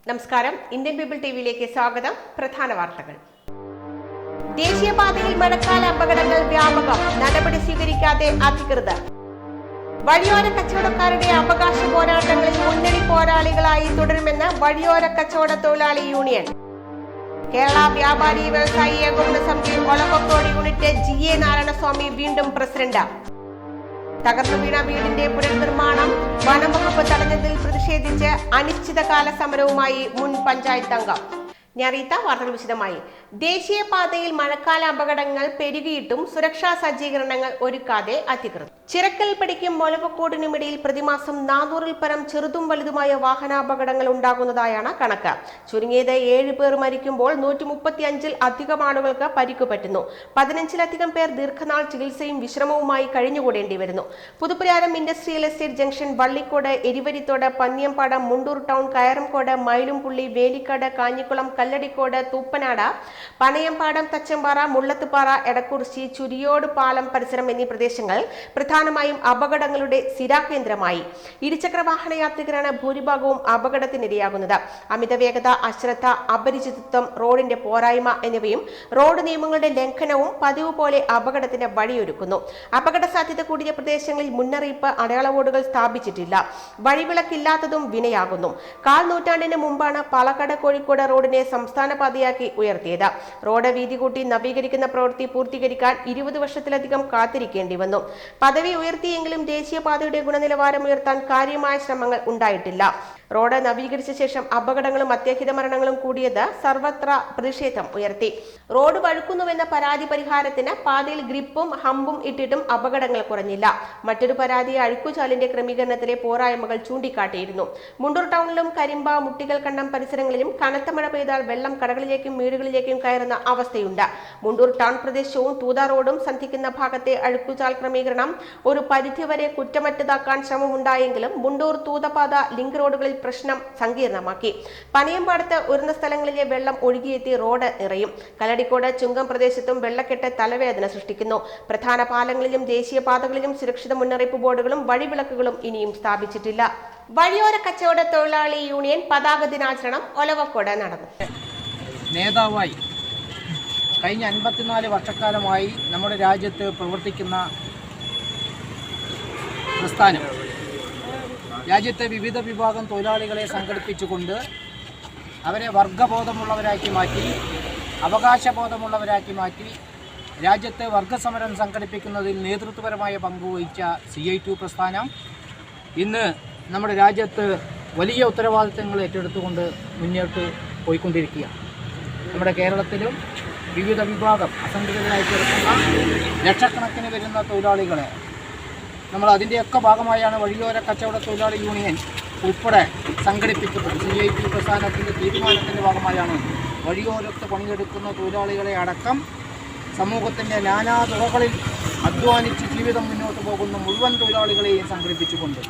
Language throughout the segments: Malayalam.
നമസ്കാരം, ഇന്ത്യൻ പീപ്പിൾ ടിവിയിലേക്ക് സ്വാഗതം. പ്രധാന വാർത്തകൾ. ദേശീയപാതയിൽ മഴക്കാല അപകടങ്ങൾ വ്യാപകം, നടപടി സ്വീകരിക്കാതെ അധികൃതർ. വഴിയോര കച്ചവടക്കാരുടെ അവകാശ പോരാട്ടങ്ങളിൽ മുന്നണി പോരാളികളായി തുടരുമെന്ന് വഴിയോര കച്ചവട തൊഴിലാളി യൂണിയൻ. കേരള വ്യാപാരി വ്യവസായി ഏകോപന സമിതി ഒളവക്കോട് യൂണിറ്റ് GA നാരായണസ്വാമി വീണ്ടും പ്രസിഡന്റ്. തകർന്നു വീണ വീടിന്റെ പുനർനിർമ്മാണം വനംവകുപ്പ് തടഞ്ഞതിൽ പ്രതിഷേധിച്ച് അനിശ്ചിതകാല സമരവുമായി മുൻ പഞ്ചായത്ത് അംഗം. ഞാൻ റീത്ത. വാർത്തകൾ വിശദമായി. ദേശീയപാതയിൽ മഴക്കാല അപകടങ്ങൾ പെരുകിയിട്ടും സുരക്ഷാ സജ്ജീകരണങ്ങൾ ഒരുക്കാതെ അധികൃതർ. ചിറക്കൽപ്പടിക്കും മൊലവക്കോടിനുമിടയിൽ പ്രതിമാസം 400-ൽ പരം ചെറുതും വലുതുമായ വാഹനാപകടങ്ങൾ ഉണ്ടാകുന്നതായാണ് കണക്ക്. ചുരുങ്ങിയത് 7 പേർ മരിക്കുമ്പോൾ 135-ൽ അധികം ആളുകൾക്ക് പരിക്കു പറ്റുന്നു. 15-ലധികം പേർ ദീർഘനാൾ ചികിത്സയും വിശ്രമവുമായി കഴിഞ്ഞുകൂടേണ്ടി വരുന്നു. Puthuppuraram industrial estate junction, Vallikkode, Erivarithodu, Panniyampadam, Mundur town, Kayaramkode, Mayilumpully, Velikkad, Kanjikulam, Kalladikode, Thuppanad, Panayampadam, Thachampara, Mullathupara, Edakkurissi, Churiyode പാലം പരിസരം എന്നീ പ്രദേശങ്ങൾ പ്രധാനമായും അപകടങ്ങളുടെ സ്ഥിരാകേന്ദ്രമായി. ഇരുചക്ര വാഹന യാത്രികരാണ് ഭൂരിഭാഗവും അപകടത്തിനിരയാകുന്നത്. അമിത വേഗത, അശ്രദ്ധ, അപരിചിതത്വം, റോഡിന്റെ പോരായ്മ എന്നിവയും റോഡ് നിയമങ്ങളുടെ ലംഘനവും പതിവ് പോലെ അപകടത്തിന് വഴിയൊരുക്കുന്നു. അപകട സാധ്യത കൂടിയ പ്രദേശങ്ങളിൽ മുന്നറിയിപ്പ് അടയാള ബോർഡുകൾ സ്ഥാപിച്ചിട്ടില്ല. വഴിവിളക്കില്ലാത്തതും വിനയാകുന്നു. 1/4 നൂറ്റാണ്ടിന് മുമ്പാണ് പാലക്കാട് കോഴിക്കോട് റോഡിനെ സംസ്ഥാന പാതയാക്കി ഉയർത്തിയത്. റോഡ് വീതി കൂട്ടി നവീകരിക്കുന്ന പ്രവൃത്തി പൂർത്തീകരിക്കാൻ 20 വർഷത്തിലധികം കാത്തിരിക്കേണ്ടി വന്നു. പദവി ഉയർത്തിയെങ്കിലും ദേശീയപാതയുടെ ഗുണനിലവാരം ഉയർത്താൻ കാര്യമായ ശ്രമങ്ങൾ ഉണ്ടായിട്ടില്ല. റോഡ് നവീകരിച്ച ശേഷം അപകടങ്ങളും അത്യാഹിത മരണങ്ങളും കൂടിയത് സർവത്ര പ്രതിഷേധം ഉയർത്തി. റോഡ് വഴുക്കുന്നുവെന്ന പരാതി പരിഹാരത്തിന് പാതയിൽ ഗ്രിപ്പും ഹമ്പും ഇട്ടിട്ടും അപകടങ്ങൾ കുറഞ്ഞില്ല. മറ്റൊരു പരാതി അഴുക്കുചാലിന്റെ ക്രമീകരണത്തിലെ പോരായ്മകൾ ചൂണ്ടിക്കാട്ടിയിരുന്നു. മുണ്ടൂർ ടൗണിലും കരിമ്പ, മുട്ടികൾ കണ്ടം പരിസരങ്ങളിലും കനത്ത മഴ പെയ്താൽ വെള്ളം കടകളിലേക്കും വീടുകളിലേക്കും കയറുന്ന അവസ്ഥയുണ്ട്. മുണ്ടൂർ ടൗൺ പ്രദേശവും തൂത റോഡും സന്ധിക്കുന്ന ഭാഗത്തെ അഴുക്കുചാൽ ക്രമീകരണം ഒരു പരിധിവരെ കുറ്റമറ്റതാക്കാൻ ശ്രമമുണ്ടായെങ്കിലും മുണ്ടൂർ തൂതപാത ലിങ്ക് റോഡുകളിൽ പ്രശ്നം സങ്കീർണമാക്കി. പനയമ്പാടത്ത് ഉയർന്ന സ്ഥലങ്ങളിലെ വെള്ളം ഒഴുകിയെത്തി റോഡ് നിറയും. കല്ലടിക്കോട് ചുങ്കം പ്രദേശത്തും വെള്ളക്കെട്ട് തലവേദന സൃഷ്ടിക്കുന്നു. പ്രധാന പാലങ്ങളിലും ദേശീയപാതകളിലും സുരക്ഷിത മുന്നറിയിപ്പ് ബോർഡുകളും വഴിവിളക്കുകളും ഇനിയും സ്ഥാപിച്ചിട്ടില്ല. വഴിയോര കച്ചവട തൊഴിലാളി യൂണിയൻ പതാക ദിനാചരണം ഒലവക്കോട് നടന്നു. നേതാവായി കഴിഞ്ഞ 54 വർഷക്കാലമായി നമ്മുടെ രാജ്യത്ത് പ്രവർത്തിക്കുന്ന പ്രസ്ഥാനം രാജ്യത്തെ വിവിധ വിഭാഗം തൊഴിലാളികളെ സംഘടിപ്പിച്ചുകൊണ്ട് അവരെ വർഗബോധമുള്ളവരാക്കി മാറ്റി, അവകാശബോധമുള്ളവരാക്കി മാറ്റി രാജ്യത്തെ വർഗസമരം സംഘടിപ്പിക്കുന്നതിൽ നേതൃത്വപരമായ പങ്കുവഹിച്ച CI2 പ്രസ്ഥാനം ഇന്ന് നമ്മുടെ രാജ്യത്ത് വലിയ ഉത്തരവാദിത്തങ്ങൾ ഏറ്റെടുത്തുകൊണ്ട് മുന്നോട്ട് പോയിക്കൊണ്ടിരിക്കുകയാണ്. നമ്മുടെ കേരളത്തിലും വിവിധ വിഭാഗം അസംഘടിതരായി ചേർക്കുന്ന ലക്ഷക്കണക്കിന് വരുന്ന തൊഴിലാളികളെ നമ്മൾ അതിൻ്റെയൊക്കെ ഭാഗമായാണ് വഴിയോര കച്ചവട തൊഴിലാളി യൂണിയൻ ഉൾപ്പെടെ സംഘടിപ്പിച്ചത്. CI2 പ്രസ്ഥാനത്തിൻ്റെ തീരുമാനത്തിൻ്റെ ഭാഗമായാണ് വഴിയോരത്ത് പണിയെടുക്കുന്ന തൊഴിലാളികളെ അടക്കം സമൂഹത്തിൻ്റെ നാനാ തുറകളിൽ അധ്വാനിച്ച് ജീവിതം മുന്നോട്ട് പോകുന്ന മുഴുവൻ തൊഴിലാളികളെയും സംഘടിപ്പിച്ചുകൊണ്ട്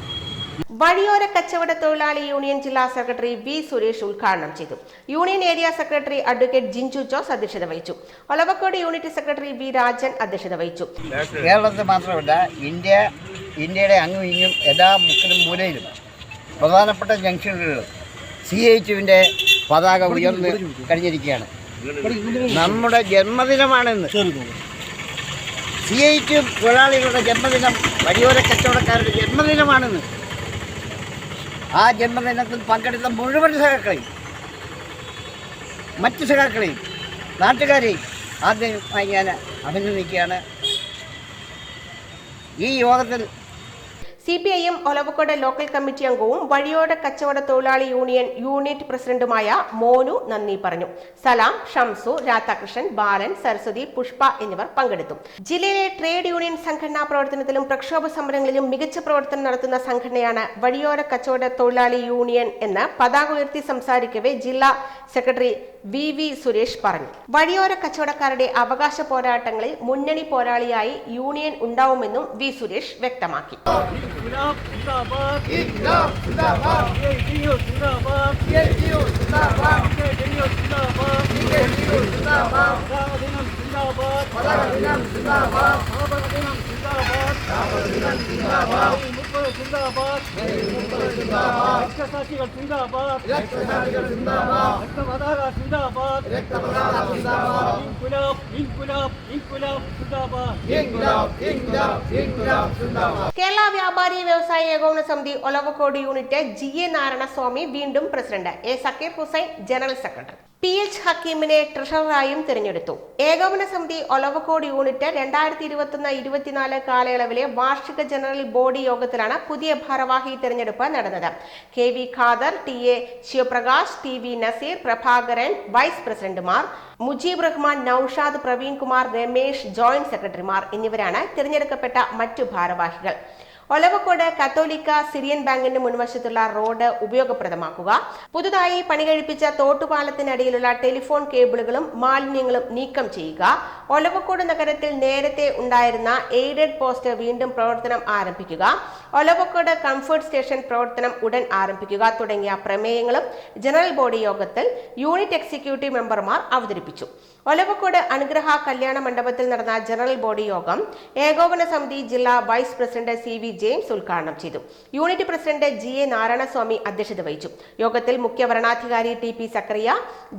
വഴിയോര കച്ചവട തൊഴിലാളി യൂണിയൻ ജില്ലാ സെക്രട്ടറി V. സുരേഷ് ഉദ്ഘാടനം ചെയ്തു. Union area secretary advocate Jinju Jose അധ്യക്ഷത വഹിച്ചു. Olavakkode unit secretary V. Rajan അധ്യക്ഷത വഹിച്ചു. കേരളത്തിൽ മാത്രമല്ല, ഇന്ത്യയുടെ അങ്ങും ഇങ്ങും എല്ലാ മുക്കിലും മൂലയിലും പ്രധാനപ്പെട്ട ജംഗ്ഷനുകളിലും CI2വിൻ്റെ പതാക ഉയർന്ന് കഴിഞ്ഞിരിക്കുകയാണ്. നമ്മുടെ ജന്മദിനമാണെന്ന്. CI2 തൊഴിലാളികളുടെ ജന്മദിനം, വഴിയോര കച്ചവടക്കാരുടെ ജന്മദിനമാണെന്ന്. ആ ജന്മദിനത്തിൽ പങ്കെടുത്ത മുഴുവൻ സഖാക്കളെയും മറ്റ് സഖാക്കളെയും നാട്ടുകാരെയും ആദ്യമായി ഞാൻ അഭിനന്ദിക്കുകയാണ്. ഈ യോഗത്തിൽ CPIM ഒലവക്കോട് ലോക്കൽ കമ്മിറ്റി അംഗവും വഴിയോര കച്ചവട തൊഴിലാളി യൂണിയൻ യൂണിറ്റ് പ്രസിഡന്റുമായ മോനു നന്ദി പറഞ്ഞു. സലാം, ഷംസു, രാധാകൃഷ്ണൻ, ബാലൻ, സരസ്വതി, പുഷ്പ എന്നിവർ പങ്കെടുത്തു. ജില്ലയിലെ ട്രേഡ് യൂണിയൻ സംഘടനാ പ്രവർത്തനത്തിലും പ്രക്ഷോഭ സമരങ്ങളിലും മികച്ച പ്രവർത്തനം നടത്തുന്ന സംഘടനയാണ് വഴിയോര കച്ചവട തൊഴിലാളി യൂണിയൻ എന്ന് പതാക ഉയർത്തി സംസാരിക്കവേ ജില്ലാ സെക്രട്ടറി V. സുരേഷ് പറഞ്ഞു. വഴിയോര കച്ചവടക്കാരുടെ അവകാശ പോരാട്ടങ്ങളിൽ മുന്നണി പോരാളിയായി യൂണിയൻ ഉണ്ടാവുമെന്നും V. സുരേഷ് വ്യക്തമാക്കി. കേരള വ്യാപാരി വ്യവസായി ഏകോപന സമിതി ഒലവക്കോട് യൂണിറ്റ് GA നാരായണസ്വാമി വീണ്ടും president, A Zakir Hussain general secretary, PH ഹക്കീമിനെ ട്രഷററായും തിരഞ്ഞെടുത്തു. ഏകോപന സമിതി ഒലവക്കോട് യൂണിറ്റ് 2021-24 കാലയളവിലെ വാർഷിക ജനറൽ ബോഡി യോഗത്തിലാണ് പുതിയ ഭാരവാഹി തിരഞ്ഞെടുപ്പ് നടന്നത്. KV Khader, TA Sivaprakash, TV Naseer, Prabhakaran vice പ്രസിഡന്റുമാർ, മുജീബ് റഹ്മാൻ, നൌഷാദ്, പ്രവീൺ കുമാർ, രമേശ് ജോയിന്റ് സെക്രട്ടറിമാർ എന്നിവരാണ് തിരഞ്ഞെടുക്കപ്പെട്ട മറ്റു ഭാരവാഹികൾ. ഒലവക്കോട് കത്തോലിക്ക സിറിയൻ ബാങ്കിന്റെ മുൻവശത്തുള്ള റോഡ് ഉപയോഗപ്രദമാക്കുക, പുതുതായി പണികഴിപ്പിച്ച തോട്ടുപാലത്തിനടിയിലുള്ള ടെലിഫോൺ കേബിളുകളും മാലിന്യങ്ങളും നീക്കം ചെയ്യുക, ഒലവക്കോട് നഗരത്തിൽ നേരത്തെ ഉണ്ടായിരുന്ന എയ്ഡഡ് പോസ്റ്റ് വീണ്ടും പ്രവർത്തനം ആരംഭിക്കുക, ഒലവക്കോട് കംഫർട്ട് സ്റ്റേഷൻ പ്രവർത്തനം ഉടൻ ആരംഭിക്കുക തുടങ്ങിയ പ്രമേയങ്ങളും ജനറൽ ബോഡി യോഗത്തിൽ യൂണിറ്റ് എക്സിക്യൂട്ടീവ് മെമ്പർമാർ അവതരിപ്പിച്ചു. ഒലവക്കോട് അനുഗ്രഹ കല്യാണ മണ്ഡപത്തിൽ നടന്ന ജനറൽ ബോഡി യോഗം ഏകോപന സമിതി ജില്ലാ വൈസ് പ്രസിഡന്റ് CV ജെയിംസ് ഉദ്ഘാടനം ചെയ്തു. യൂണിറ്റ് പ്രസിഡന്റ് GA നാരായണസ്വാമി അധ്യക്ഷത വഹിച്ചു. യോഗത്തിൽ മുഖ്യ വരണാധികാരി TP സക്കറിയ,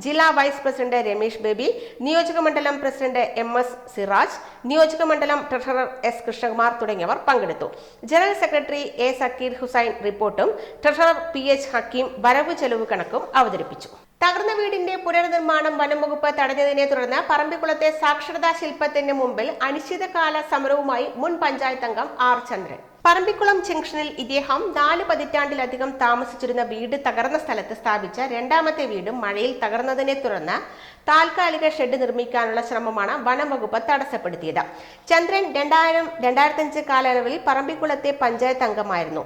ജില്ലാ വൈസ് പ്രസിഡന്റ് രമേശ് ബേബി, നിയോജക മണ്ഡലം പ്രസിഡന്റ് MS സിറാജ്, നിയോജക മണ്ഡലം ട്രഷറർ S കൃഷ്ണകുമാർ തുടങ്ങിയവർ പങ്കെടുത്തു. General secretary A Zakir Hussain റിപ്പോർട്ടും ട്രഷറർ PH ഹക്കീം വരവ് ചെലവ് കണക്കും അവതരിപ്പിച്ചു. തകർന്ന വീടിന്റെ പുനർനിർമ്മാണം വനം വകുപ്പ് തടഞ്ഞതിനെ തുടർന്ന് പറമ്പിക്കുളത്തെ സാക്ഷരതാ ശില്പത്തിന് മുമ്പിൽ അനിശ്ചിതകാല സമരവുമായി മുൻ പഞ്ചായത്ത് അംഗം R ചന്ദ്രൻ. പറമ്പിക്കുളം ജംഗ്ഷനിൽ ഇദ്ദേഹം 4 പതിറ്റാണ്ടിലധികം താമസിച്ചിരുന്ന വീട് തകർന്ന സ്ഥലത്ത് സ്ഥാപിച്ച രണ്ടാമത്തെ വീടും മഴയിൽ തകർന്നതിനെ തുടർന്ന് താൽക്കാലിക ഷെഡ് നിർമ്മിക്കാനുള്ള ശ്രമമാണ് വനം വകുപ്പ് തടസ്സപ്പെടുത്തിയത്. ചന്ദ്രൻ 2000-2005 കാലയളവിൽ പറമ്പിക്കുളത്തെ പഞ്ചായത്ത് അംഗമായിരുന്നു.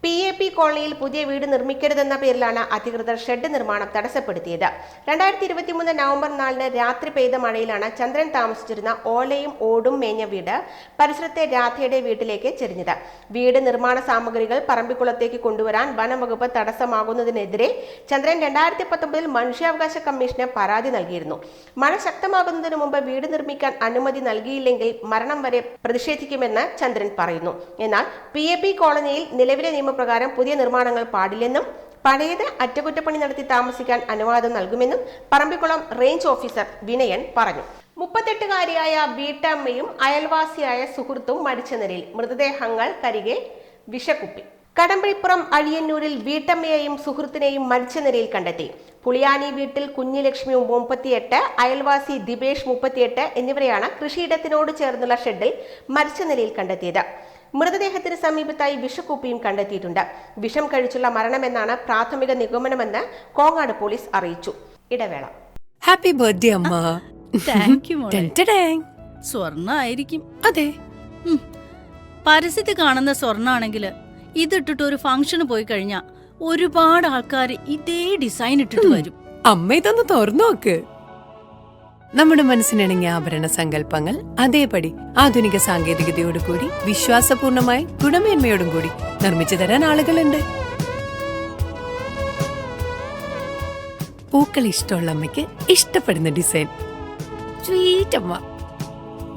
PAP കോളനിയിൽ പുതിയ വീട് നിർമ്മിക്കരുതെന്ന പേരിലാണ് അധികൃതർ ഷെഡ് നിർമ്മാണം തടസ്സപ്പെടുത്തിയത്. 2023 നവംബർ 4 രാത്രി പെയ്ത മഴയിലാണ് ചന്ദ്രൻ താമസിച്ചിരുന്ന ഓലയും ഓടും മേഞ്ഞ വീട് പരിസരത്തെ രാധയുടെ വീട്ടിലേക്ക് ചെരിഞ്ഞത്. വീട് നിർമ്മാണ സാമഗ്രികൾ പറമ്പിക്കുളത്തേക്ക് കൊണ്ടുവരാൻ വനം വകുപ്പ് തടസ്സമാകുന്നതിനെതിരെ ചന്ദ്രൻ 2019 മനുഷ്യാവകാശ കമ്മീഷന് പരാതി നൽകിയിരുന്നു. മഴ ശക്തമാകുന്നതിന് മുമ്പ് വീട് നിർമ്മിക്കാൻ അനുമതി നൽകിയില്ലെങ്കിൽ മരണം വരെ പ്രതിഷേധിക്കുമെന്ന് ചന്ദ്രൻ പറയുന്നു. എന്നാൽ PAP കോളനിയിൽ നിലവിലെ നിയമപ്രകാരം പുതിയ നിർമ്മാണങ്ങൾ പാടില്ലെന്നും പഴയത് അറ്റകുറ്റപ്പണി നടത്തി താമസിക്കാൻ അനുവാദം നൽകുമെന്നും പറമ്പിക്കുളം റേഞ്ച് ഓഫീസർ വിനയൻ പറഞ്ഞു. 38-കാരിയായ വീട്ടമ്മയും അയൽവാസിയായ സുഹൃത്തും മരിച്ച നിലയിൽ, മൃതദേഹങ്ങൾ കരികെ വിഷക്കുപ്പി. കടമ്പഴിപ്പുറം അഴിയന്നൂരിൽ വീട്ടമ്മയെയും സുഹൃത്തിനെയും മരിച്ച നിലയിൽ കണ്ടെത്തി. പുളിയാനി വീട്ടിൽ കുഞ്ഞിലക്ഷ്മി 38, അയൽവാസി ദിബേഷ് 38 എന്നിവരെയാണ് കൃഷിയിടത്തിനോട് ചേർന്നുള്ള ഷെഡിൽ മരിച്ച നിലയിൽ കണ്ടെത്തിയത്. മൃതദേഹത്തിന് സമീപത്തായി വിഷക്കുപ്പിയും കണ്ടെത്തിയിട്ടുണ്ട്. വിഷം കഴിച്ചുള്ള മരണമെന്നാണ് പ്രാഥമിക നിഗമനമെന്ന് കോങ്ങാട് പോലീസ് അറിയിച്ചു. ഇടവേള. ഹാപ്പി ബർത്ത്ഡേ അമ്മ. താങ്ക് യു മോളെ. സ്വർണ്ണ ആയിരിക്കും. അതെ, പരസ്യത്തിൽ കാണുന്ന സ്വർണ്ണാണെങ്കില് ഇതിട്ടിട്ട് ഒരു ഫംഗ്ഷന് പോയി കഴിഞ്ഞാ ഒരുപാട് ആൾക്കാർ ഇതേ ഡിസൈൻ ഇട്ടിട്ട് വരും. അമ്മ ഇതൊന്ന് തുറന്നു നോക്ക്. നമ്മുടെ മനസ്സിനിണങ്ങിയ ആഭരണ സങ്കല്പങ്ങൾ അതേപടി ആധുനിക സാങ്കേതികതയോടു കൂടി വിശ്വാസപൂർണമായി ഗുണമേന്മയോടും കൂടി നിർമ്മിച്ചു തരാൻ ആളുകളുണ്ട്. പൂക്കൾ ഇഷ്ടമുള്ള അമ്മയ്ക്ക് ഇഷ്ടപ്പെടുന്ന ഡിസൈൻ. സ്വീറ്റ് അമ്മ.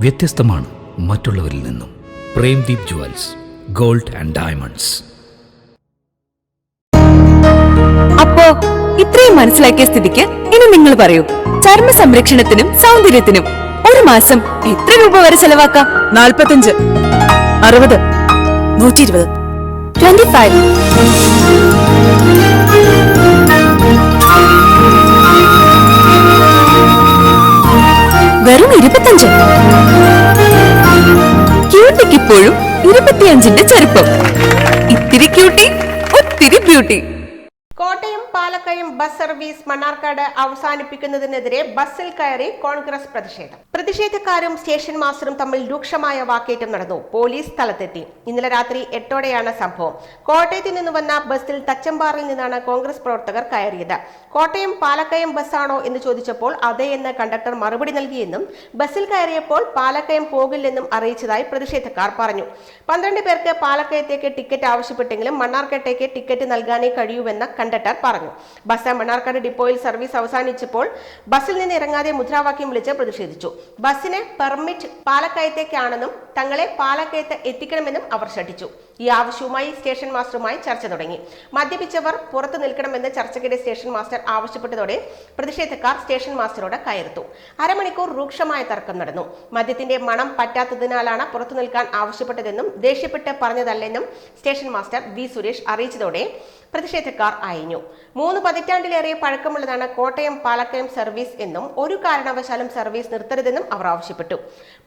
വ്യത്യസ്തമാണ് മറ്റുള്ളവരിൽ നിന്നും. Premdeep jewels, gold and diamonds. അപ്പോ ഇത്രയും മനസ്സിലാക്കിയ സ്ഥിതിക്ക് ഇനി നിങ്ങൾ പറയൂ, ചർമ്മ സംരക്ഷണത്തിനും സൗന്ദര്യത്തിനും ഒരു മാസം എത്ര രൂപ വരെ ചെലവാക്കാം? 45, 60, 120, 25. വെറും 25. ക്യൂട്ടിക്ക് ഇപ്പോഴും 25ന്റെ ചെറുപ്പം. ഇത്തിരി ക്യൂട്ടി, ഒത്തിരി beauty. Kottayam Palakkayam bus service Mannarkkad അവസാനിപ്പിക്കുന്നതിനെതിരെ ബസ്സിൽ കയറി കോൺഗ്രസ് പ്രതിഷേധം. പ്രതിഷേധക്കാരും സ്റ്റേഷൻ മാസ്റ്ററും തമ്മിൽ രൂക്ഷമായ വാക്കേറ്റം നടന്നു. പോലീസ് സ്ഥലത്തെത്തി. ഇന്നലെ രാത്രി 8ഓടെയാണ് സംഭവം. കോട്ടയത്ത് നിന്ന് വന്ന ബസ്സിൽ തച്ചമ്പാറിൽ നിന്നാണ് കോൺഗ്രസ് പ്രവർത്തകർ കയറിയത്. കോട്ടയം പാലക്കയം ബസ്സാണോ എന്ന് ചോദിച്ചപ്പോൾ അതെ എന്ന് കണ്ടക്ടർ മറുപടി നൽകിയെന്നും ബസ്സിൽ കയറിയപ്പോൾ പാലക്കയം പോകില്ലെന്നും അറിയിച്ചതായി പ്രതിഷേധക്കാർ പറഞ്ഞു. 12 പേർക്ക് പാലക്കയത്തേക്ക് ടിക്കറ്റ് ആവശ്യപ്പെട്ടെങ്കിലും മണ്ണാർക്കാട്ടേക്ക് ടിക്കറ്റ് നൽകാനേ കഴിയൂവെന്ന് കണ്ടക്ടർ പറഞ്ഞു. പറഞ്ഞു. ബസ് മണ്ണാർക്കാട് ഡിപ്പോയിൽ സർവീസ് അവസാനിച്ചപ്പോൾ ബസ്സിൽ നിന്ന് ഇറങ്ങാതെ മുദ്രാവാക്യം വിളിച്ച് പ്രതിഷേധിച്ചു. ബസ്സിന് പെർമിറ്റ് പാലക്കയത്തേക്കാണെന്നും തങ്ങളെ പാലക്കയത്ത് എത്തിക്കണമെന്നും അവർ ശഠിച്ചു. ഈ ആവശ്യവുമായി സ്റ്റേഷൻ മാസ്റ്ററുമായി ചർച്ച തുടങ്ങി. മദ്യപിച്ചവർ പുറത്തു നിൽക്കണമെന്ന് ചർച്ചയ്ക്കിടെ സ്റ്റേഷൻ മാസ്റ്റർ ആവശ്യപ്പെട്ടതോടെ പ്രതിഷേധക്കാർ സ്റ്റേഷൻ മാസ്റ്ററോട് കയർത്തു. അരമണിക്കൂർ രൂക്ഷമായ തർക്കം നടന്നു. മദ്യത്തിന്റെ മണം പറ്റാത്തതിനാലാണ് പുറത്തു നിൽക്കാൻ ആവശ്യപ്പെട്ടതെന്നും ദേഷ്യപ്പെട്ട് പറഞ്ഞതല്ലെന്നും സ്റ്റേഷൻ മാസ്റ്റർ വി സുരേഷ് അറിയിച്ചതോടെ പ്രതിഷേധക്കാർ അയഞ്ഞു. 3 പതിറ്റാണ്ടിലേറെ പഴക്കമുള്ളതാണ് കോട്ടയം പാലക്കയം സർവീസ് എന്നും ഒരു കാരണവശാലും സർവീസ് നിർത്തരുതെന്നും അവർ ആവശ്യപ്പെട്ടു.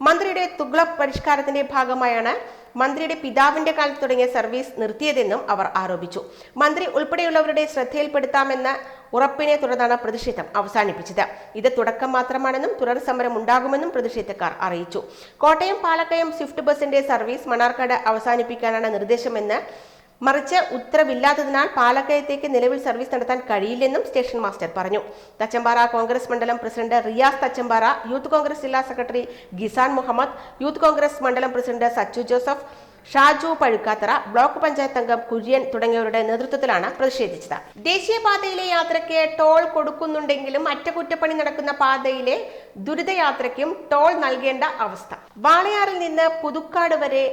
മന്ത്രിയുടെ തുഗ്ലക് പരിഷ്കാരത്തിന്റെ ഭാഗമായാണ് മന്ത്രിയുടെ പിതാവിന്റെ കാലത്ത് തുടങ്ങിയ സർവീസ് നിർത്തിയതെന്നും അവർ ആരോപിച്ചു. മന്ത്രി ഉൾപ്പെടെയുള്ളവരുടെ ശ്രദ്ധയിൽപ്പെടുത്താമെന്ന ഉറപ്പിനെ തുടർന്നാണ് പ്രതിഷേധം അവസാനിപ്പിച്ചത്. ഇത് തുടക്കം മാത്രമാണെന്നും തുടർ സമരം ഉണ്ടാകുമെന്നും പ്രതിഷേധക്കാർ അറിയിച്ചു. കോട്ടയം പാലക്കയം സ്വിഫ്റ്റ് ബസിന്റെ സർവീസ് മണ്ണാർക്കാട് അവസാനിപ്പിക്കാനാണ് നിർദ്ദേശമെന്ന് മറിച്ച് ഉത്തരവില്ലാത്തതിനാൽ പാലക്കയത്തേക്ക് നിലവിൽ സർവീസ് നടത്താൻ കഴിയില്ലെന്നും സ്റ്റേഷൻ മാസ്റ്റർ പറഞ്ഞു. തച്ചമ്പാറ കോൺഗ്രസ് മണ്ഡലം പ്രസിഡന്റ് റിയാസ് തച്ചമ്പാറ, യൂത്ത് കോൺഗ്രസ് ജില്ലാ സെക്രട്ടറി ഗിസാൻ മുഹമ്മദ്, യൂത്ത് കോൺഗ്രസ് മണ്ഡലം president Sachu Joseph, Shaju Pazhukkathara, block panchayat അംഗം കുര്യൻ തുടങ്ങിയവരുടെ നേതൃത്വത്തിലാണ് പ്രതിഷേധിച്ചത്. ദേശീയപാതയിലെ യാത്രയ്ക്ക് ടോൾ കൊടുക്കുന്നുണ്ടെങ്കിലും അറ്റകുറ്റപ്പണി നടക്കുന്ന പാതയിലെ ദുരിതയാത്രയ്ക്കും ടോൾ നൽകേണ്ട അവസ്ഥ. വാളയാറിൽ നിന്ന് പുതുക്കാട് വരെ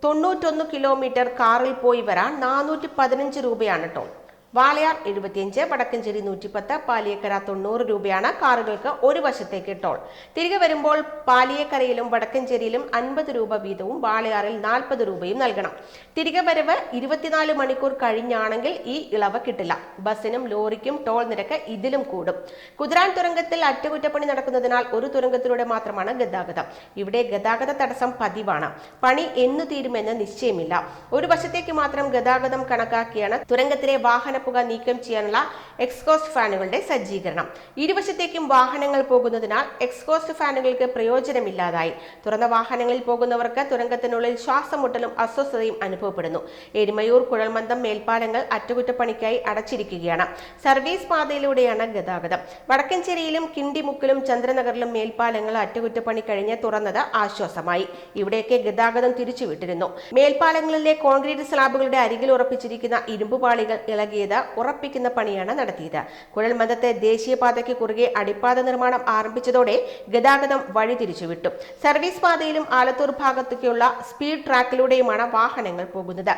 91 കിലോമീറ്റർ കാറിൽ പോയി വരാൻ 415 രൂപയാണ് ടോൾ. വാളയാർ 75, വടക്കഞ്ചേരി 110, പാലിയേക്കര 90 രൂപയാണ് കാറുകൾക്ക് ഒരു വശത്തേക്ക് ടോൾ. തിരികെ വരുമ്പോൾ പാലിയേക്കരയിലും വടക്കഞ്ചേരിയിലും 50 രൂപ വീതവും വാളയാറിൽ 40 രൂപയും നൽകണം. തിരികെ വരവ് 24 മണിക്കൂർ കഴിഞ്ഞാണെങ്കിൽ ഈ ഇളവ് കിട്ടില്ല. ബസ്സിനും ലോറിക്കും ടോൾ നിരക്ക് ഇതിലും കൂടും. കുതിരാൻ തുരങ്കത്തിൽ അറ്റകുറ്റപ്പണി നടക്കുന്നതിനാൽ ഒരു തുരങ്കത്തിലൂടെ മാത്രമാണ് ഗതാഗതം. ഇവിടെ ഗതാഗത തടസ്സം പതിവാണ്. പണി എന്നു തീരുമെന്ന് നിശ്ചയമില്ല. ഒരു വശത്തേക്ക് മാത്രം ഗതാഗതം കണക്കാക്കിയാണ് തുരങ്കത്തിലെ വാഹന പുക നീക്കം ചെയ്യാനുള്ള എക്സ്ഹോസ്റ്റ് ഫാനുകളുടെ സജ്ജീകരണം. ഇരുവശത്തേക്കും വാഹനങ്ങൾ പോകുന്നതിനാൽ എക്സ്ഹോസ്റ്റ് ഫാനുകൾക്ക് പ്രയോജനമില്ലാതായി. തുറന്ന വാഹനങ്ങളിൽ പോകുന്നവർക്ക് തുരങ്കത്തിനുള്ളിൽ ശ്വാസമുട്ടലും അസ്വസ്ഥതയും അനുഭവപ്പെടുന്നു. എരുമയൂർ, കുഴൽമന്ദം മേൽപ്പാലങ്ങൾ അറ്റകുറ്റപ്പണിക്കായി അടച്ചിരിക്കുകയാണ്. സർവീസ് പാതയിലൂടെയാണ് ഗതാഗതം. വടക്കഞ്ചേരിയിലും കിണ്ടിമുക്കിലും ചന്ദ്രനഗറിലും മേൽപ്പാലങ്ങൾ അറ്റകുറ്റപ്പണി കഴിഞ്ഞ് തുറന്നത് ആശ്വാസമായി. ഇവിടെയൊക്കെ ഗതാഗതം തിരിച്ചുവിട്ടിരുന്നു. മേൽപ്പാലങ്ങളിലെ കോൺക്രീറ്റ് സ്ലാബുകളുടെ അരികിൽ ഉറപ്പിച്ചിരിക്കുന്ന ഇരുമ്പുപാളികൾ ഇളകിയത് ഉറപ്പിക്കുന്ന പണിയാണ് നടത്തിയത്. കുഴൽമന്ദത്തെ ദേശീയപാതയ്ക്ക് കുറുകെ അടിപ്പാത നിർമ്മാണം ആരംഭിച്ചതോടെ ഗതാഗതം വഴി തിരിച്ചുവിട്ടു. സർവീസ് പാതയിലും ആലത്തൂർ ഭാഗത്തേക്കുള്ള സ്പീഡ് ട്രാക്കിലൂടെയുമാണ് വാഹനങ്ങൾ പോകുന്നത്.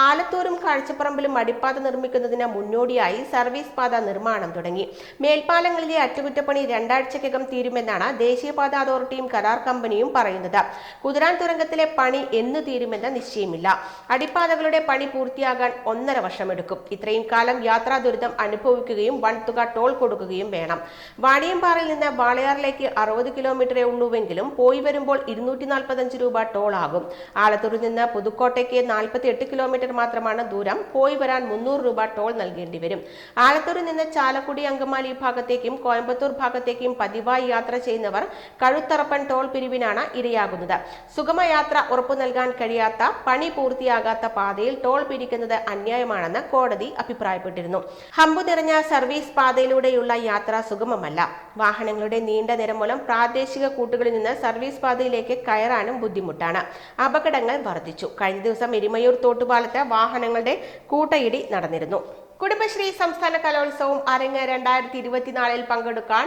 ആലത്തൂരും കാഴ്ചപ്പറമ്പിലും അടിപ്പാത നിർമ്മിക്കുന്നതിന് മുന്നോടിയായി സർവീസ് പാത നിർമ്മാണം തുടങ്ങി. മേൽപ്പാലങ്ങളിലെ അറ്റകുറ്റപ്പണി 2 ആഴ്ചക്കകം തീരുമെന്നാണ് ദേശീയപാത അതോറിറ്റിയും കരാർ കമ്പനിയും പറയുന്നത്. കുതിരാൻ തുരങ്കത്തിലെ പണി എന്ന് തീരുമെന്ന് നിശ്ചയമില്ല. അടിപ്പാതകളുടെ പണി പൂർത്തിയാകാൻ 1.5 വർഷമെടുക്കും. ഇത്രയും കാലം യാത്രാ ദുരിതം അനുഭവിക്കുകയും വൻതുക ടോൾ കൊടുക്കുകയും വേണം. വാണിയമ്പാറയിൽ നിന്ന് വാളയാറിലേക്ക് 60 കിലോമീറ്ററേ ഉള്ളൂവെങ്കിലും പോയി വരുമ്പോൾ 245 രൂപ ടോൾ ആകും. ആലത്തൂരിൽ നിന്ന് പുതുക്കോട്ടയ്ക്ക് 48 കിലോമീറ്റർ മാത്രമാണ് ദൂരം. പോയി വരാൻ 300 രൂപ ടോൾ നൽകേണ്ടി വരും. ആലത്തൂരിൽ നിന്ന് ചാലക്കുടി, അങ്കമാലി ഭാഗത്തേക്കും കോയമ്പത്തൂർ ഭാഗത്തേക്കും പതിവായി യാത്ര ചെയ്യുന്നവർ കഴുത്തറപ്പൻ ടോൾ പിരിവിനാണ് ഇരയാകുന്നത്. സുഗമയാത്ര ഉറപ്പു നൽകാൻ കഴിയാത്ത, പണി പൂർത്തിയാകാത്ത പാതയിൽ ടോൾ പിരിക്കുന്നത് അന്യായമാണെന്ന് കോടതി അഭിപ്രായപ്പെട്ടിരുന്നു. ഹമ്പു നിറഞ്ഞ സർവീസ് പാതയിലൂടെയുള്ള യാത്ര സുഗമമല്ല. വാഹനങ്ങളുടെ നീണ്ട നിര മൂലം പ്രാദേശിക കൂട്ടുകളിൽ നിന്ന് സർവീസ് പാതയിലേക്ക് കയറാനും ബുദ്ധിമുട്ടാണ്. അപകടങ്ങൾ വർദ്ധിച്ചു. കഴിഞ്ഞ ദിവസം എരുമയൂർ തോട്ടുപാലത്ത് വാഹനങ്ങളുടെ കൂട്ടയിടി നടന്നിരുന്നു. കുടുംബശ്രീ സംസ്ഥാന കലോത്സവം അരങ്ങ് 2024 പങ്കെടുക്കാൻ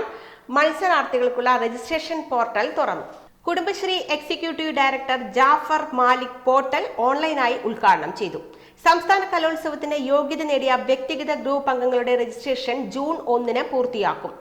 മത്സരാർത്ഥികൾക്കുള്ള രജിസ്ട്രേഷൻ പോർട്ടൽ തുറന്നു. Kudumbashree executive director Jafar Malik portal ഓൺലൈനായി ഉദ്ഘാടനം ചെയ്തു. സംസ്ഥാന കലോത്സവത്തിന് യോഗ്യത നേടിയ വ്യക്തിഗത ഗ്രൂപ്പ് അംഗങ്ങളുടെ രജിസ്ട്രേഷൻ ജൂൺ 1 പൂർത്തിയാക്കും.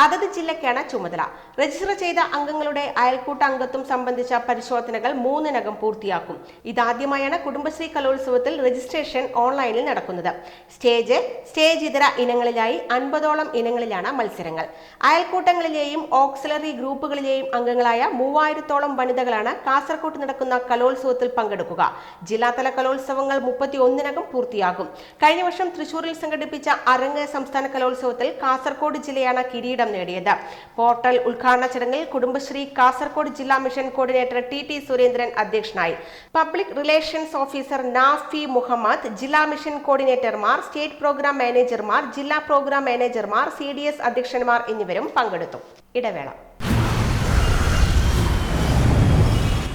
അതത് ജില്ലയ്ക്കാണ് ചുമതല. രജിസ്റ്റർ ചെയ്ത അംഗങ്ങളുടെ അയൽക്കൂട്ട അംഗത്വം സംബന്ധിച്ച പരിശോധനകൾ 3-നകം പൂർത്തിയാക്കും. ഇതാദ്യമായാണ് കുടുംബശ്രീ കലോത്സവത്തിൽ രജിസ്ട്രേഷൻ ഓൺലൈനിൽ നടക്കുന്നത്. സ്റ്റേജ് ഇതര ഇനങ്ങളിലായി 50ഓളം ഇനങ്ങളിലാണ് മത്സരങ്ങൾ. അയൽക്കൂട്ടങ്ങളിലെയും ഓക്സിലറി ഗ്രൂപ്പുകളിലെയും അംഗങ്ങളായ 3000ഓളം വനിതകളാണ് കാസർകോട്ട് നടക്കുന്ന കലോത്സവത്തിൽ പങ്കെടുക്കുക. ജില്ലാതല കലോത്സവങ്ങൾ 31-നകം പൂർത്തിയാകും. കഴിഞ്ഞ വർഷം തൃശൂരിൽ സംഘടിപ്പിച്ച അരങ്ങ് സംസ്ഥാന കലോത്സവത്തിൽ കാസർകോട് ജില്ലയാണ് കിരീടം നേടിയത്. പോർട്ടൽ ഉദ്ഘാടന ചടങ്ങിൽ കുടുംബശ്രീ കാസർകോട് ജില്ലാ മിഷൻ കോർഡിനേറ്റർ ടി സുരേന്ദ്രൻ അധ്യക്ഷനായി. Public relations officer Nafi Muhammad, ജില്ലാ മിഷൻ കോർഡിനേറ്റർമാർ, സ്റ്റേറ്റ് പ്രോഗ്രാം മാനേജർമാർ, ജില്ലാ പ്രോഗ്രാം മാനേജർമാർ, CDS അധ്യക്ഷന്മാർ എന്നിവരും പങ്കെടുത്തു. ഇടവേള.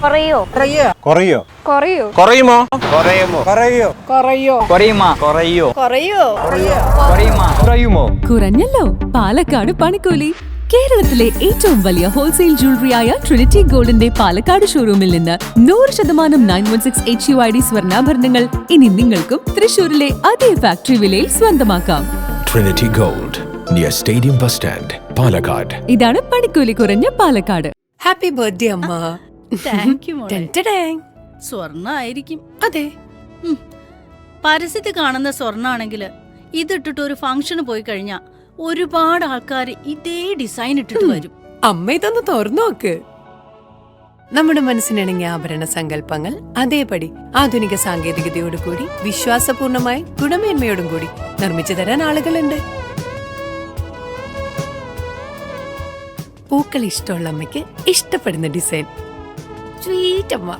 കുറയോ കുറയോ കുറയോ കുറയുമോ കുറയുമോ കുറയോ കുറയോ കുറയുമോ കുറയോ കുറയോ കുറയുമോ കുറയുമോ കുറഞ്ഞല്ലോ പാലക്കാട് പണിക്കൂലി. കേരളത്തിലെ ഏറ്റവും വലിയ ഹോൾസെയിൽ ജ്വല്ലറിയായ ട്രിനിറ്റി ഗോൾഡിന്റെ പാലക്കാട് ഷോറൂമിൽ നിന്ന് 100% 916 HUID സ്വർണ്ണാഭരണങ്ങൾ ഇനി നിങ്ങൾക്കും തൃശൂരിലെ അതേ ഫാക്ടറി വിലയിൽ സ്വന്തമാക്കാം. Trinity Gold, near Stadium Bus Stand, Palakkad. ഇതാണ് പണിക്കൂലി കുറഞ്ഞ പാലക്കാട്. ഹാപ്പി ബർത്ത്ഡേ അമ്മ. താങ്ക് യു മോളെ. ടെൻറ്റഡാങ്. സ്വർണ്ണ ആയിരിക്കും. അതെ. പരസ്യത്തിൽ കാണുന്ന സ്വർണ്ണാണെങ്കിൽ ഇതിട്ടിട്ട് ഒരു ഫംഗ്ഷന് പോയി കഴിഞ്ഞാ ഒരുപാട് ആൾക്കാർ ഇതേ ഡിസൈൻ ഇട്ടിട്ട് വരും. അമ്മ ഇതൊന്ന് തുറന്നു നോക്ക്. നമ്മുടെ മനസ്സിനിണങ്ങിയ ആഭരണ സങ്കല്പങ്ങൾ അതേപടി ആധുനിക സാങ്കേതികതയോടു കൂടി വിശ്വാസപൂർണമായി ഗുണമേന്മയോടും കൂടി നിർമ്മിച്ചു തരാൻ ആളുകളുണ്ട്. പൂക്കൾ ഇഷ്ടമുള്ള അമ്മയ്ക്ക് ഇഷ്ടപ്പെടുന്ന ഡിസൈൻ. സ്വീറ്റ് അമ്മ.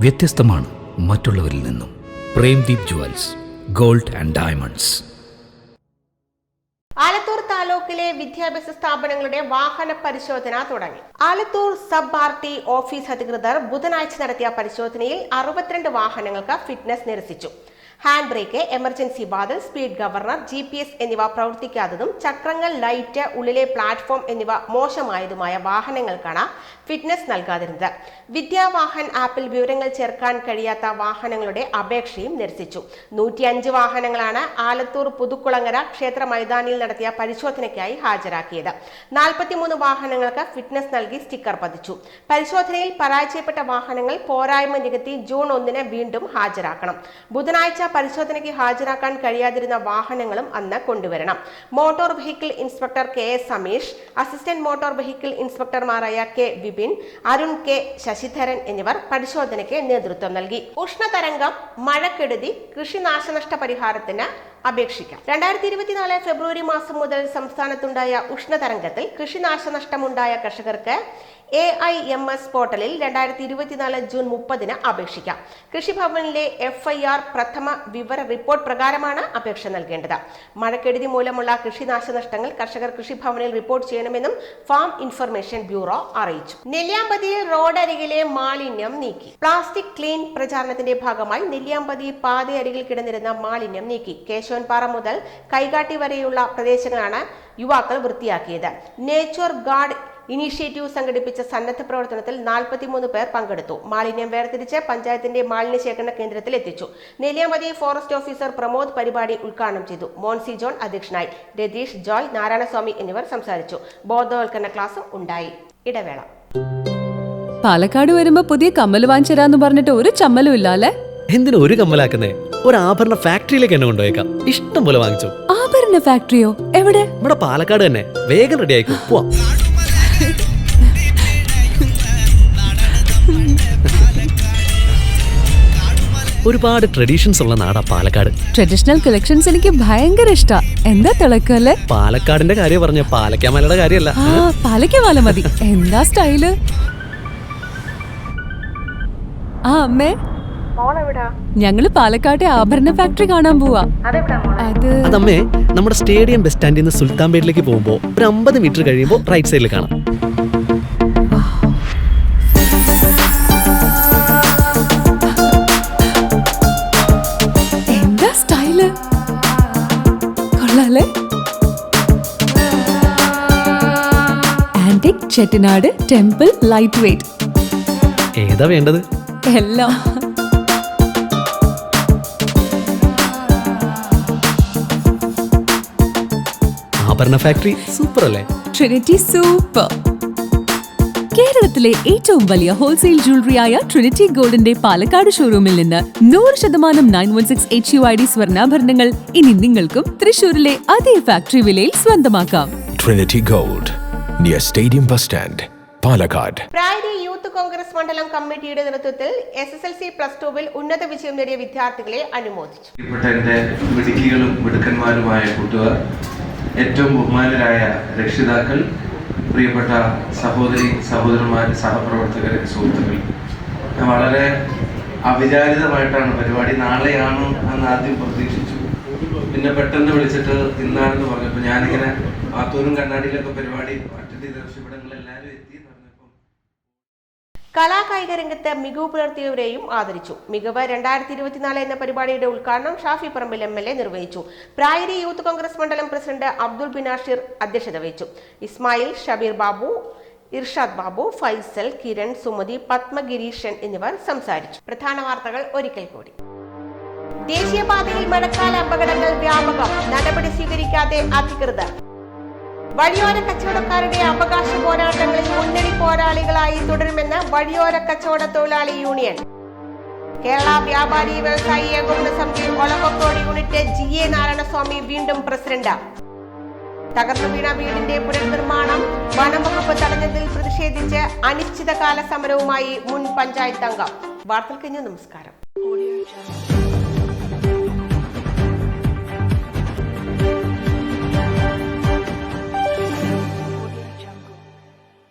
വ്യത്യസ്തമാണ് മറ്റുള്ളവരിൽ നിന്നും. Premdeep jewels, gold and diamonds. Alathur താലൂക്കിലെ വിദ്യാഭ്യാസ സ്ഥാപനങ്ങളുടെ വാഹന പരിശോധന തുടങ്ങി. ആലത്തൂർ സബ് RT ഓഫീസ് അധികൃതർ ബുധനാഴ്ച നടത്തിയ പരിശോധനയിൽ 62 വാഹനങ്ങൾക്ക് ഫിറ്റ്നസ് നിരസിച്ചു. ഹാൻഡ് ബ്രേക്ക്, എമർജൻസി വാതിൽ, സ്പീഡ് ഗവർണർ, GPS എന്നിവ പ്രവർത്തിക്കാത്തതും ചക്രങ്ങൾ, ലൈറ്റ്, ഉള്ളിലെ പ്ലാറ്റ്ഫോം എന്നിവ മോശമായതുമായ വാഹനങ്ങൾക്കാണ് ഫിറ്റ്നസ് നൽകാതിരുന്നത്. വിദ്യാവാഹൻ ആപ്പിൽ വിവരങ്ങൾ ചേർക്കാൻ കഴിയാത്ത വാഹനങ്ങളുടെ അപേക്ഷയും നിരസിച്ചു. 105 വാഹനങ്ങളാണ് ആലത്തൂർ പുതുക്കുളങ്ങര ക്ഷേത്ര മൈതാനിയിൽ നടത്തിയ പരിശോധനയ്ക്കായി ഹാജരാക്കിയത്. 43 വാഹനങ്ങൾക്ക് ഫിറ്റ്നസ് നൽകി സ്റ്റിക്കർ പതിച്ചു. പരിശോധനയിൽ പരാജയപ്പെട്ട വാഹനങ്ങൾ പോരായ്മ നികത്തി ജൂൺ 1 വീണ്ടും ഹാജരാക്കണം. ബുധനാഴ്ച പരിശോധനയ്ക്ക് ഹാജരാക്കാൻ കഴിയാതിരുന്ന വാഹനങ്ങളും അന്ന് കൊണ്ടുവരണം. Motor vehicle inspector KS Sameesh, assistant motor vehicle ഇൻസ്പെക്ടർമാരായ K വിപിൻ, അരുൺ K ശശിധരൻ എന്നിവർ പരിശോധനയ്ക്ക് നേതൃത്വം നൽകി. ഉഷ്ണതരംഗം, മഴക്കെടുതി, കൃഷി നാശനഷ്ട പരിഹാരത്തിന് അപേക്ഷിക്കാം. 2024 ഫെബ്രുവരി മാസം മുതൽ സംസ്ഥാനത്തുണ്ടായ ഉഷ്ണതരംഗത്തിൽ കൃഷിനാശനഷ്ടമുണ്ടായ കർഷകർക്ക് AIMS പോർട്ടലിൽ 2024 ജൂൺ 30 അപേക്ഷിക്കാം. കൃഷിഭവനിലെ FIR പ്രഥമ വിവര റിപ്പോർട്ട് പ്രകാരമാണ് അപേക്ഷ നൽകേണ്ടത്. മഴക്കെടുതി മൂലമുള്ള കൃഷിനാശനഷ്ടങ്ങൾ കർഷകർ കൃഷിഭവനിൽ റിപ്പോർട്ട് ചെയ്യണമെന്നും ഫാം ഇൻഫർമേഷൻ ബ്യൂറോ അറിയിച്ചു. നെല്ലിയാമ്പതിയിൽ റോഡരികിലെ മാലിന്യം നീക്കി. പ്ലാസ്റ്റിക് ക്ലീൻ പ്രചാരണത്തിന്റെ ഭാഗമായി നെല്ലിയാമ്പതി പാതയരികിൽ കിടന്നിരുന്ന മാലിന്യം നീക്കി. കേശവൻപാറ മുതൽ കൈകാട്ടി വരെയുള്ള പ്രദേശങ്ങളാണ് യുവാക്കൾ വൃത്തിയാക്കിയത്. നേച്ചർ ഗാർഡ് ഇനീഷ്യേറ്റീവ് സംഘടിപ്പിച്ച സന്നദ്ധ പ്രവർത്തനത്തിൽ 43 പേർ പങ്കെടുത്തു. മാലിന്യം വേർതിരിച്ച് പഞ്ചായത്തിന്റെ മാലിന്യ ശേഖരണ കേന്ദ്രത്തിൽ എത്തിച്ചു. നെല്ലിയാമ്പതി ഫോറസ്റ്റ് ഓഫീസർ പ്രമോദ് പരിപാടി ഉദ്ഘാടനം ചെയ്തു. മോൻസി ജോൺ അധ്യക്ഷനായി. രതീഷ്, ജോയ്, നാരായണസ്വാമി എന്നിവർ സംസാരിച്ചു. ബോധവൽക്കരണ ക്ലാസും ഉണ്ടായി. ഇടവേള. പാലക്കാട് വരുമ്പോ പുതിയ കമ്മൽ വാങ്ങിച്ചരാന്ന് പറഞ്ഞിട്ട് ഒരു ചമ്മലും ഇല്ല അല്ലേ? എന്തിനു ഒരു കമ്മലാക്കുന്നേ? ഒരു ആഭരണ ഫാക്ടറിയിലേക്ക് എന്നെ കൊണ്ടുപോയേക്കാം. ഇഷ്ടം പോലെ വാങ്ങിച്ചു. ആഭരണ ഫാക്ടറിയോ? എവിടെ? ഇവിടെ പാലക്കാട് തന്നെ. വേഗം റെഡി ആയിക്കോ, പോവാം. ഒരുപാട് ട്രഡീഷൻസ് ഉള്ള നാടാ പാലക്കാട്. ട്രഡീഷണൽ കളക്ഷൻസ് എനിക്ക് ഭയങ്കര ഇഷ്ടാ. എന്താ തിളക്കല്ലേ? പാലക്കാടിന്റെ കാര്യം പറഞ്ഞ പാലക്കാമലയുടെ കാര്യമല്ല. പാലക്കാമല മതി. എന്താ സ്റ്റൈല്? അമ്മേ, ഞങ്ങള് പാലക്കാട്ടെ ആഭരണ ഫാക്ടറി കാണാൻ പോവാ. അതമ്മേ, നമ്മുടെ സ്റ്റേഡിയം ബസ് സ്റ്റാൻഡിൽ നിന്ന് സുൽത്താൻപേട്ടിലേക്ക് പോകുമ്പോ ഒരു 50 മീറ്റർ കഴിയുമ്പോ റൈറ്റ് സൈഡിൽ കാണാം. എന്താ സ്റ്റൈല്? കൊള്ളാലേ? Antique, Chettinad, temple, light weight. ഏതാ വേണ്ടത്? എല്ലാം. ആഭരണ ഫാക്ടറി സൂപ്പർ അല്ലേ? Trinity super. കേരളത്തിലെ ഏറ്റവും വലിയ ഹോൾസെയിൽ ജ്വല്ലറിയായ ട്രിനിറ്റി ഗോൾഡിന്റെ പാലക്കാട് ഷോറൂമിൽ നിന്ന് 100% 916 HUID സ്വർണ്ണാഭരണങ്ങൾ ഇനി നിങ്ങൾക്കും തൃശൂരിലെ അതേ ഫാക്ടറി വിലയിൽ സ്വന്തമാക്കാം. Trinity Gold, near Stadium Bus Stand, Palakkad. Prayari youth Congress മണ്ഡലം കമ്മിറ്റിയുടെ നേതൃത്വത്തിൽ SSLC+2 ഉന്നത വിജയം നേടിയ വിദ്യാർത്ഥികളെ അനുമോദിച്ചു. എന്റെ മിടുക്കികളും മിടുക്കന്മാരുമായ കൂട്ടുകാർ, ഏറ്റവും ബഹുമാനരായ രക്ഷിതാക്കൾ, പ്രിയപ്പെട്ട സഹോദരി സഹോദരന്മാർ, സഹപ്രവർത്തകർ, സുഹൃത്തുക്കൾ, ഞാൻ വളരെ അവിചാരിതമായിട്ടാണ് പരിപാടി നാളെയാണ് എന്ന് ആദ്യം പ്രതീക്ഷിച്ചു. പിന്നെ പെട്ടെന്ന് വിളിച്ചിട്ട് ഇന്നാണെന്ന് പറഞ്ഞപ്പോൾ ഞാനിങ്ങനെ ആത്തൂരും കണ്ണാടിയിലൊക്കെ പരിപാടി അറ്റൻഡ് ചെയ്ത രക്ഷപ്പെടങ്ങൾ എല്ലാവരും എത്തി. കലാകായിക രംഗത്ത് മികവ് പുലർത്തിയവരെയും ആദരിച്ചു. മികവ് 2024 എന്ന പരിപാടിയുടെ ഉദ്ഘാടനം ഷാഫി പറമ്പിൽ MLA നിർവഹിച്ചു. പ്രായരി യൂത്ത് കോൺഗ്രസ് മണ്ഡലം പ്രസിഡന്റ് അബ്ദുൾ ബിനാഷിർ അധ്യക്ഷത വഹിച്ചു. ഇസ്മായിൽ, ഷബീർ ബാബു, ഇർഷാദ് ബാബു, ഫൈസൽ, കിരൺ, സുമതി, പത്മഗിരീഷൻ എന്നിവർ സംസാരിച്ചു. പ്രധാന വാർത്തകൾ ഒരിക്കൽ കൂടി. ദേശീയപാതയിൽ മഴക്കാല അപകടങ്ങൾ വ്യാപകം, നടപടി സ്വീകരിക്കാതെ അധികൃതർ. വഴിയോര കച്ചവടക്കാരുടെ അവകാശ പോരാട്ടങ്ങളിൽ മുന്നണി പോരാളികളായി തുടരുമെന്ന് വഴിയോര കച്ചവട തൊഴിലാളി യൂണിയൻ. കേരള വ്യാപാരി വ്യവസായി ഏകോപന സമിതി ഒളവക്കോട് യൂണിറ്റ് GA നാരായണസ്വാമി വീണ്ടും പ്രസിഡന്റ്. തകർന്നു വീണ വീടിന്റെ പുനർനിർമ്മാണം വനംവകുപ്പ് തടഞ്ഞതിൽ പ്രതിഷേധിച്ച് അനിശ്ചിതകാല സമരവുമായി മുൻ പഞ്ചായത്ത് അംഗം. വാർത്തകൾ കഴിഞ്ഞു. നമസ്കാരം.